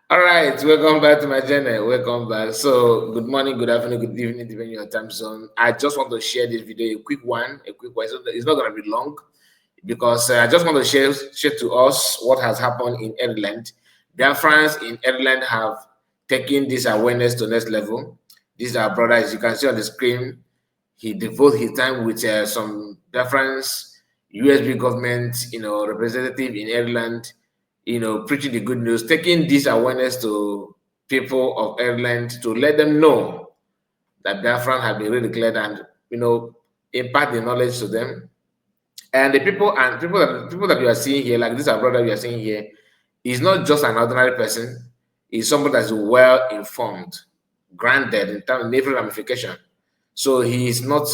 All right, welcome back to my channel. Welcome back. So, good morning, good afternoon, good evening, depending on your time zone. I just want to share this video, a quick one. It's not going to be long because I just want to share to us what has happened in Ireland. Biafrans in Ireland have taken this awareness to next level. This is our brother, as you can see on the screen. He devotes his time with some Biafrans, USB government, representative in Ireland, preaching the good news, taking this awareness to people of Ireland to let them know that Biafran have been really declared and, impart the knowledge to them. And the people that you are seeing here, like this our brother you are seeing here, is not just an ordinary person. He's somebody that's well informed, grounded in terms of naval ramification. So he is not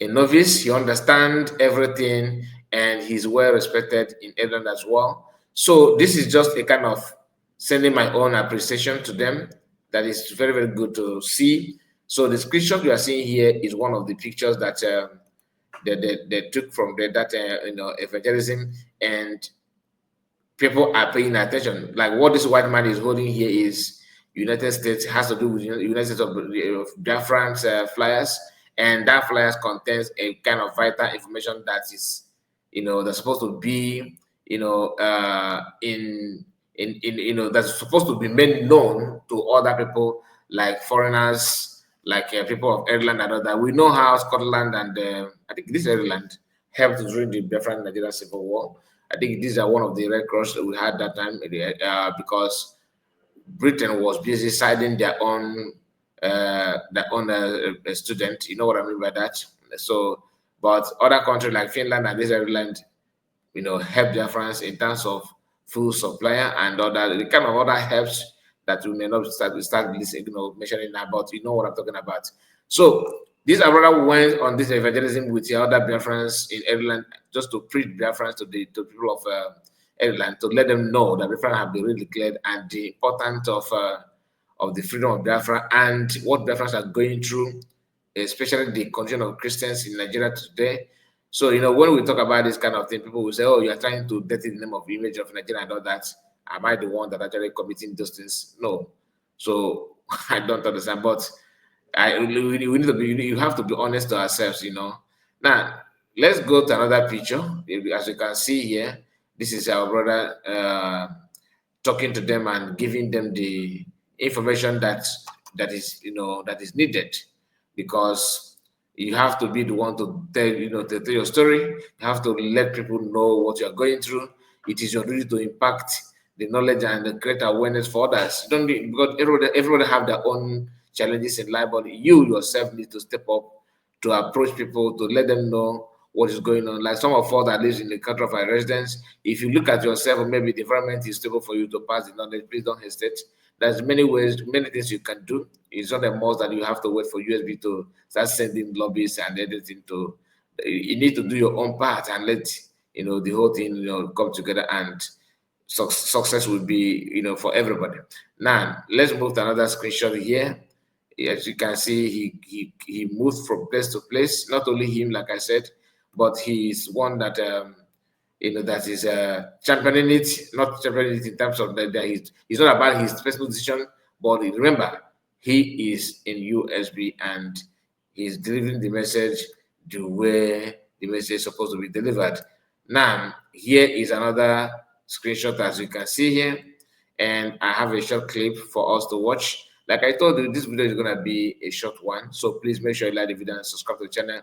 a novice. He understands everything, and he's well respected in Ireland as well. So this is just a kind of sending my own appreciation to them. That is very, very good to see. So the screenshot you are seeing here is one of the pictures that they took from that evangelism, and people are paying attention. Like what this white man is holding here is United States, has to do with United States of Biafran's flyers, and that flyers contains a kind of vital information that is, that's supposed to be, that's supposed to be made known to other people like foreigners, like people of Ireland and other. We know how Scotland and I think this Ireland helped during the Biafran Nigerian Civil War. I think these are one of the Red Cross that we had that time because Britain was busy siding their own student. You know what I mean by that? So, but other countries like Finland and this Ireland, help their friends in terms of food supplier and other the kind of other helps that we may not start listening, mentioning about. You know what I'm talking about. So this brother went on this evangelism with the other Biafrans in Ireland just to preach Biafrans to the people of Ireland, to let them know that Biafra have been really declared and the importance of the freedom of Biafra and what Biafrans are going through, especially the condition of Christians in Nigeria today. So, when we talk about this kind of thing, people will say, oh, you're trying to dirty the name of the image of Nigeria and all that. Am I the one that actually committing those things? No. So I don't understand. But we need to be, you have to be honest to ourselves, Now, let's go to another picture. As you can see here, this is our brother talking to them and giving them the information that is needed, because you have to be the one to tell your story. You have to let people know what you are going through. It is your duty to impact the knowledge and create awareness for others. You don't need, because everybody have their own challenges in life, but you yourself need to step up to approach people, to let them know what is going on. Like some of us that lives in the country of our residence, if you look at yourself, maybe the environment is stable for you to pass the knowledge, please don't hesitate. There's many ways, many things you can do. It's not a must that you have to wait for USB to start sending lobbies and everything to. You need to do your own part and let the whole thing come together, and success will be for everybody. Now let's move to another screenshot here. As you can see, he moved from place to place. Not only him, like I said, but he's one that that is championing it, not championing it in terms of that it's not about his personal decision, but remember, he is in USB and he's delivering the message the way the message is supposed to be delivered. Now, here is another screenshot, as you can see here, and I have a short clip for us to watch. Like I told you, this video is going to be a short one, so please make sure you like the video and subscribe to the channel.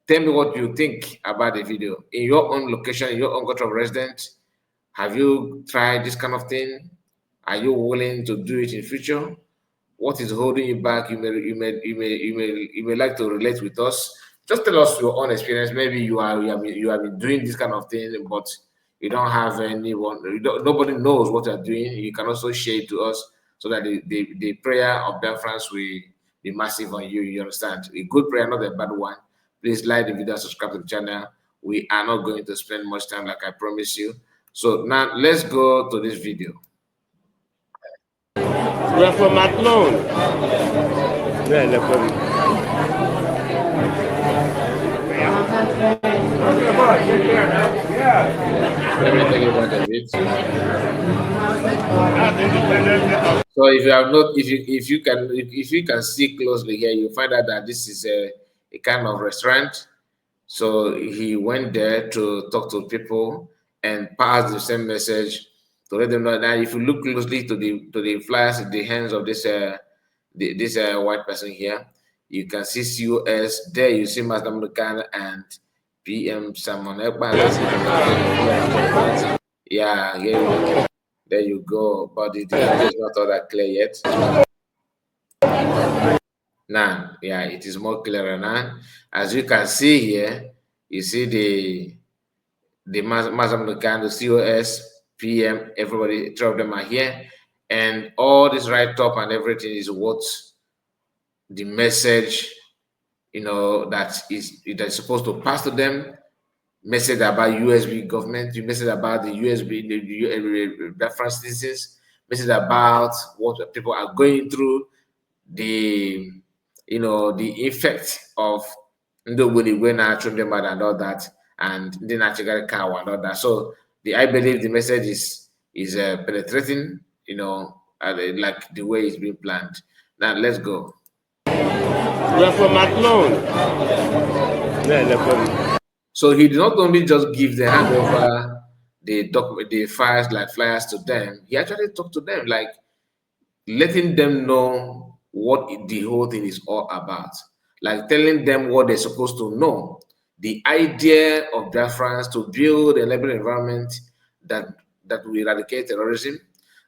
Tell me what you think about the video. In your own location, in your own country of residence, have you tried this kind of thing? Are you willing to do it in future? What is holding you back? You may like to relate with us. Just tell us your own experience. Maybe you have been doing this kind of thing, but you don't have anyone. Nobody knows what you're doing. You can also share it to us so that the prayer of Biafrans will be massive on you. You understand? A good prayer, not a bad one. Please like the video, subscribe to the channel. We are not going to spend much time, like I promised you. So now let's go to this video. We're from Matlone. Let me take it back a bit. So if you have not, if you can see closely here, you find out that this is a kind of restaurant. So he went there to talk to people and pass the same message to let them know that if you look closely to the flyers in the hands of this this white person here, you can see COS there. You see Mazda Khan and PM Simon Ekpa. Let's see if we can get clear for that. Yeah, here you go. There you go. But the image is not all that clear yet. Now, yeah, it is more clearer now. As you can see here, you see the Mazam Lukan, the COS, PM, everybody, three of them are here. And all this write up and everything is what the message, that is supposed to pass to them. Message about USB government, the message about the USB, the Biafran citizens, message about what people are going through, the the effect of the when I them and all that, and the natural cow and all that. So I believe the message is penetrating, like the way it's being planned. Now let's go. We're from Maclone. Yeah, they're from. So he did not only just give the hand over the files like flyers to them, he actually talked to them, like letting them know what the whole thing is all about, like telling them what they're supposed to know. The idea of Biafrans to build a level environment that will eradicate terrorism,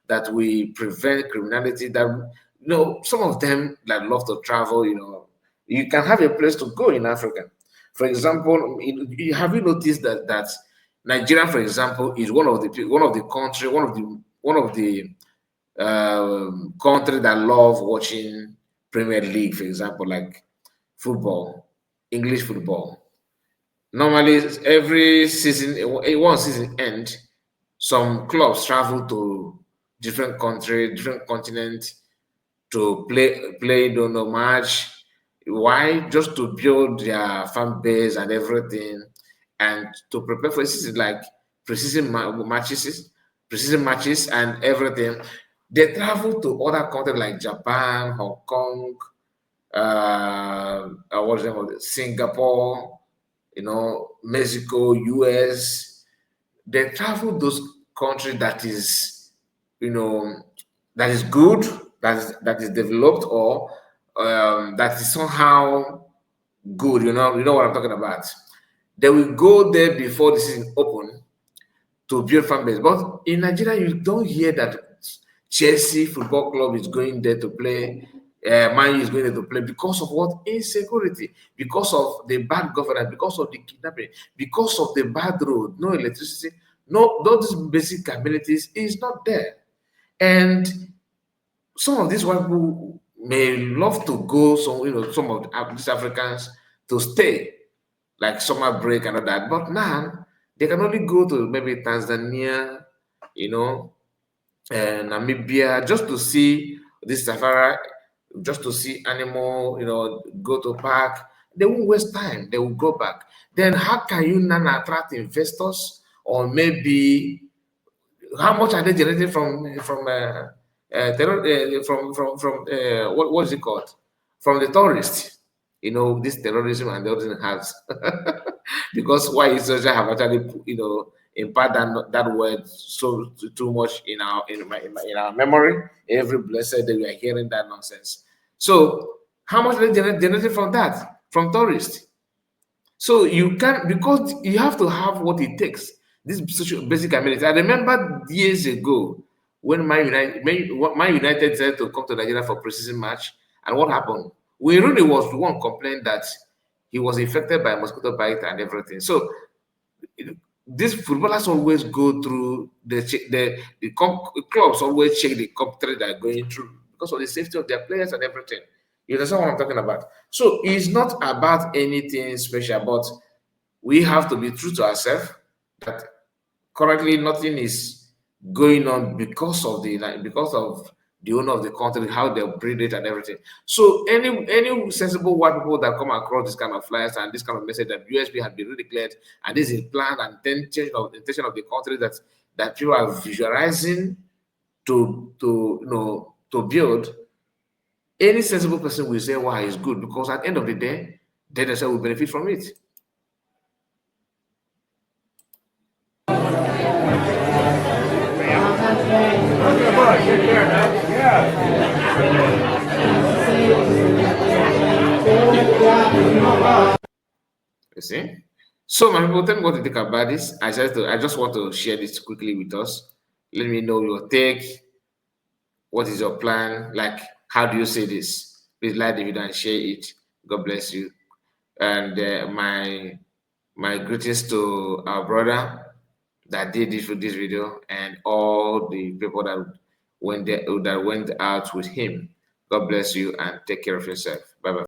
that we prevent criminality, that some of them that love to travel, you can have a place to go in Africa. For example, have you noticed that Nigeria, for example, is one of the country, one of the country that love watching Premier League, for example, like football, English football. Normally, every season, one season end, some clubs travel to different country, different continent to play don't know match. Why? Just to build their fan base and everything, and to prepare for a season like preseason matches and everything. They travel to other countries like Japan, Hong Kong, what's the name of it? Singapore, Mexico, US. They travel those countries that is good, that is developed, or that is somehow good. You know what I'm talking about. They will go there before the season open to build fan base. But in Nigeria, you don't hear that Chelsea Football Club is going there to play. Man U is going there to play because of what? Insecurity, because of the bad governance, because of the kidnapping, because of the bad road, no electricity, no, those basic amenities is not there. And some of these white people may love to go, some of these Africans to stay, like summer break and all that. But now they can only go to maybe Tanzania, Namibia, just to see this safari, just to see animal, go to park. They won't waste time. They will go back. Then how can you now attract investors, or maybe how much are they generating what is it called, from the tourists? This terrorism and the other thing has because why Israel have actually impact that word so too much in our memory. Every blessed day we are hearing that nonsense. So how much are they generating from that, from tourists? So you can, because you have to have what it takes. This basic amenity. I remember years ago when Man United said to come to Nigeria for preseason match, and what happened? We really was the one complained that he was infected by a mosquito bite and everything. So these footballers always go through clubs always check the country they're going through because of the safety of their players and everything. You understand what I'm talking about? So it's not about anything special, but we have to be true to ourselves that currently nothing is going on because of the owner of the country, how they breed it and everything. So any sensible white people that come across this kind of flyers and this kind of message that USB has been redeclared and this is planned and intention of the country that people are visualizing to to build, any sensible person will say why it's good, because at the end of the day, they themselves will benefit from it. You see? So my people, tell me what you think about this. I just want to share this quickly with us. Let me know your take. What is your plan? Like, how do you say this? Please like the video and share it. God bless you. And my greetings to our brother that did this for this video, and all the people that went out with him. God bless you and take care of yourself. Bye bye.